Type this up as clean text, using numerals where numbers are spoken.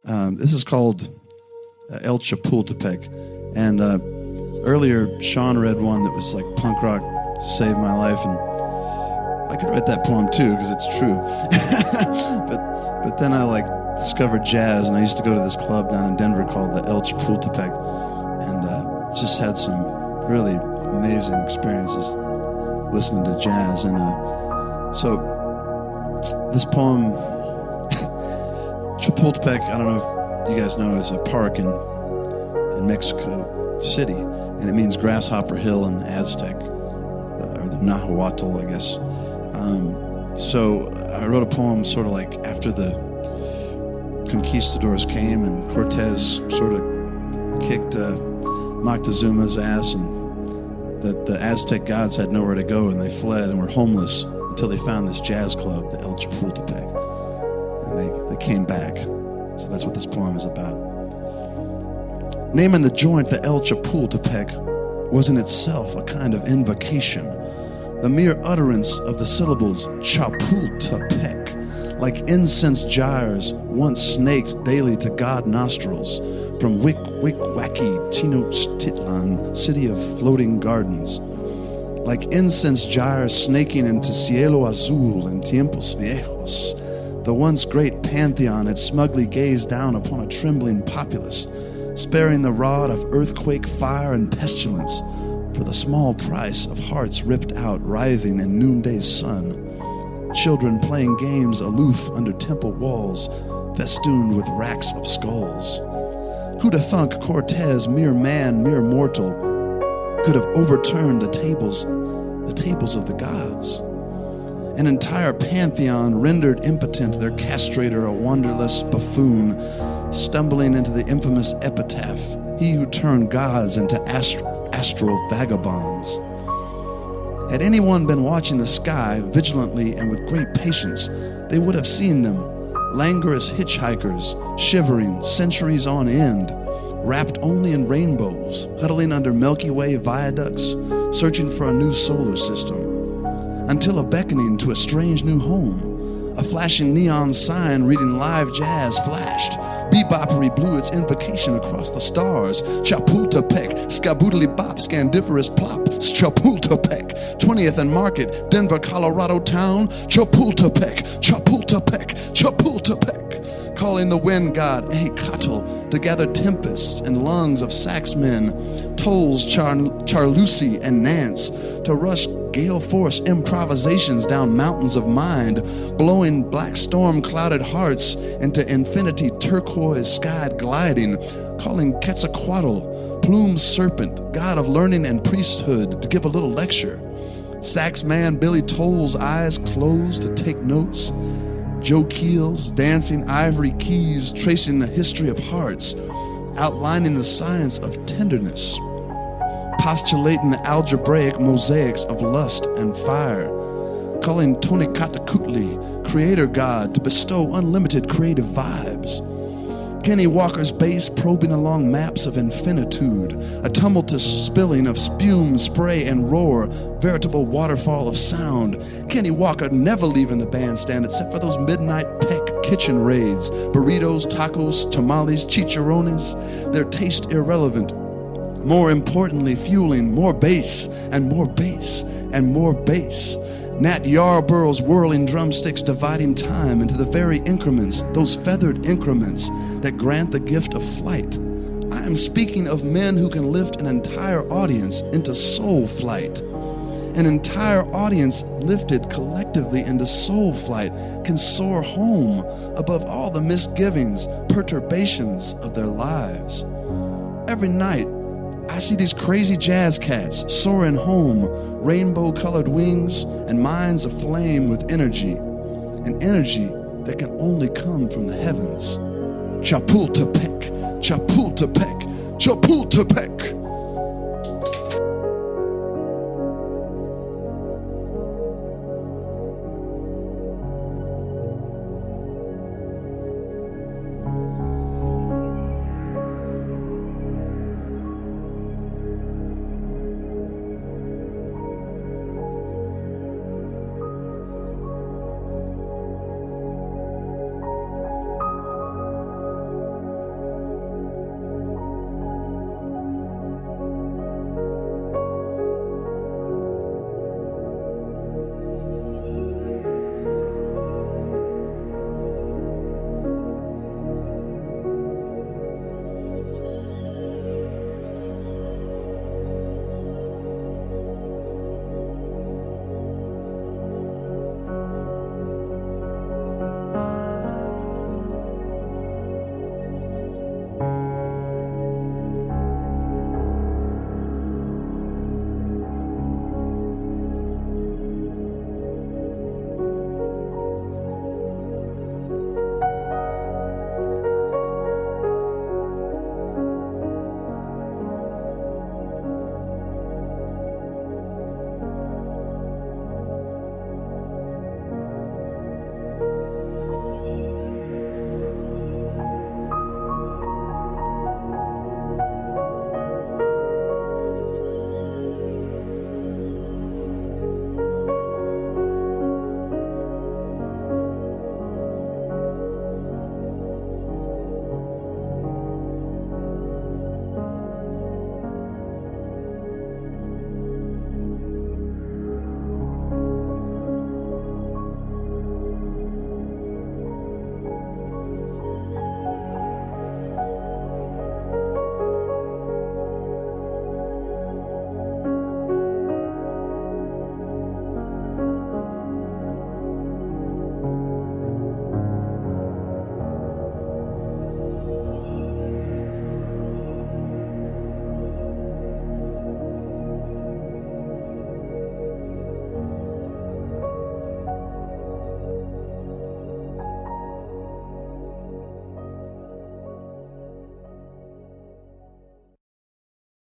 This is called El Chapultepec. And earlier, Sean read one that was like punk rock saved my life. And I could write that poem too, because it's true. but then I discovered jazz, and I used to go to this club down in Denver called the El Chapultepec, and just had some really amazing experiences listening to jazz. And so this poem, Chapultepec, I don't know if you guys know, is a park in Mexico City, and it means grasshopper hill in Aztec, or the Nahuatl, I guess. So I wrote a poem sort of like after the conquistadors came and Cortez sort of kicked Moctezuma's ass, and that the Aztec gods had nowhere to go and they fled and were homeless until they found this jazz club, the El Chapultepec, and they came back. So that's what this poem is about. Naming the joint the El Chapultepec was in itself a kind of invocation. The mere utterance of the syllables Chapultepec, like incense gyres once snaked daily to god nostrils, from Wick Wacky Tenochtitlan, city of floating gardens. Like incense gyres snaking into Cielo Azul in tiempos viejos, the once great pantheon had smugly gazed down upon a trembling populace, sparing the rod of earthquake, fire, and pestilence for the small price of hearts ripped out, writhing in noonday sun. Children playing games aloof under temple walls, festooned with racks of skulls. Who'da thunk Cortez, mere man, mere mortal, could have overturned the tables of the gods? An entire pantheon rendered impotent, their castrator a wanderless buffoon, stumbling into the infamous epitaph, he who turned gods into astral vagabonds. Had anyone been watching the sky vigilantly and with great patience, they would have seen them, languorous hitchhikers, shivering centuries on end, wrapped only in rainbows, huddling under Milky Way viaducts, searching for a new solar system, until a beckoning to a strange new home, a flashing neon sign reading live jazz flashed. Beboppery blew its invocation across the stars. Chapultepec, skaboodly bop, scandiferous plop. Chapultepec, 20th and Market, Denver, Colorado town. Chapultepec, Chapultepec, Chapultepec. Calling the wind god, Ehecatl, to gather tempests and lungs of sax men. Tolls Charlucy and Nance, to rush gale-force improvisations down mountains of mind, blowing black storm-clouded hearts into infinity turquoise-skied gliding, calling Quetzalcoatl, plumed serpent, god of learning and priesthood, to give a little lecture. Sax man Billy Toll's eyes closed to take notes. Joe Keel's dancing ivory keys, tracing the history of hearts, outlining the science of tenderness, postulating the algebraic mosaics of lust and fire, calling Tony-Katakutli, creator god, to bestow unlimited creative vibes. Kenny Walker's bass probing along maps of infinitude, a tumultuous spilling of spume, spray, and roar, veritable waterfall of sound. Kenny Walker never leaving the bandstand except for those midnight peck kitchen raids, burritos, tacos, tamales, chicharrones, their taste irrelevant. More importantly, fueling more bass and more bass and more bass. Nat Yarborough's whirling drumsticks dividing time into the very increments, those feathered increments that grant the gift of flight. I am speaking of men who can lift an entire audience into soul flight. An entire audience lifted collectively into soul flight can soar home above all the misgivings, perturbations of their lives. Every night, I see these crazy jazz cats soaring home, rainbow-colored wings and minds aflame with energy, an energy that can only come from the heavens. Chapultepec, Chapultepec, Chapultepec.